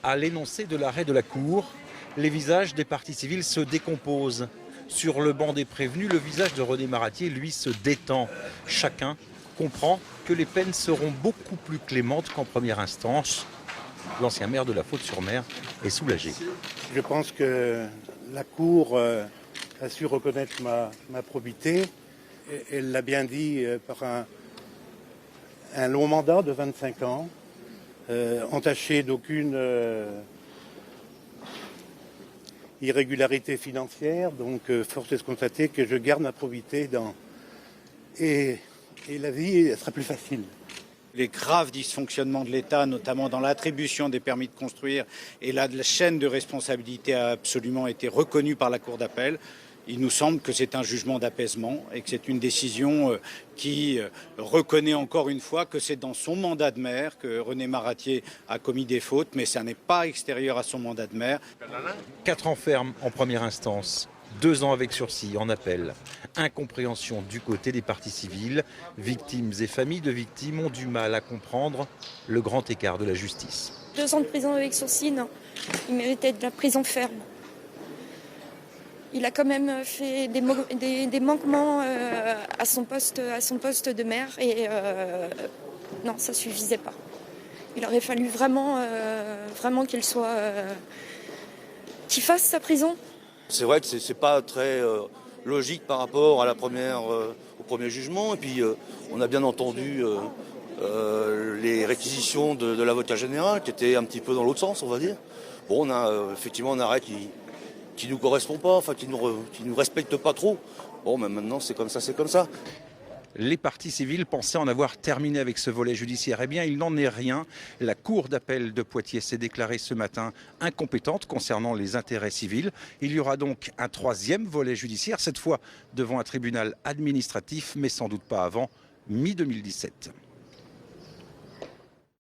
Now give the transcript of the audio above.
À l'énoncé de l'arrêt de la Cour, les visages des parties civiles se décomposent. Sur le banc des prévenus, le visage de René Maratier, lui, se détend. Chacun comprend que les peines seront beaucoup plus clémentes qu'en première instance. L'ancien maire de la Faute-sur-Mer est soulagé. Je pense que la Cour a su reconnaître ma probité. Elle l'a bien dit par un long mandat de 25 ans, entaché d'aucune irrégularité financière. Donc, force est de constater que je garde ma probité et la vie sera plus facile. Les graves dysfonctionnements de l'État, notamment dans l'attribution des permis de construire, et là, la chaîne de responsabilité a absolument été reconnue par la Cour d'appel. Il nous semble que c'est un jugement d'apaisement et que c'est une décision qui reconnaît encore une fois que c'est dans son mandat de maire que René Maratier a commis des fautes, mais ça n'est pas extérieur à son mandat de maire. 4 ans ferme en première instance, 2 ans avec sursis en appel. Incompréhension du côté des parties civiles. Victimes et familles de victimes ont du mal à comprendre le grand écart de la justice. 2 ans de prison avec sursis, non. Il méritait de la prison ferme. Il a quand même fait des manquements à son poste de maire et non, ça suffisait pas. Il aurait fallu vraiment qu'il fasse sa prison. C'est vrai que c'est pas très logique par rapport à au premier jugement. Et puis on a bien entendu les réquisitions de l'avocat général qui étaient un petit peu dans l'autre sens, on va dire. Bon, on a effectivement un arrêt qui nous correspond pas, enfin qui nous respecte pas trop. Bon, mais maintenant c'est comme ça, c'est comme ça. Les parties civiles pensaient en avoir terminé avec ce volet judiciaire. Eh bien, il n'en est rien. La Cour d'appel de Poitiers s'est déclarée ce matin incompétente concernant les intérêts civils. Il y aura donc un 3e volet judiciaire, cette fois devant un tribunal administratif, mais sans doute pas avant mi-2017.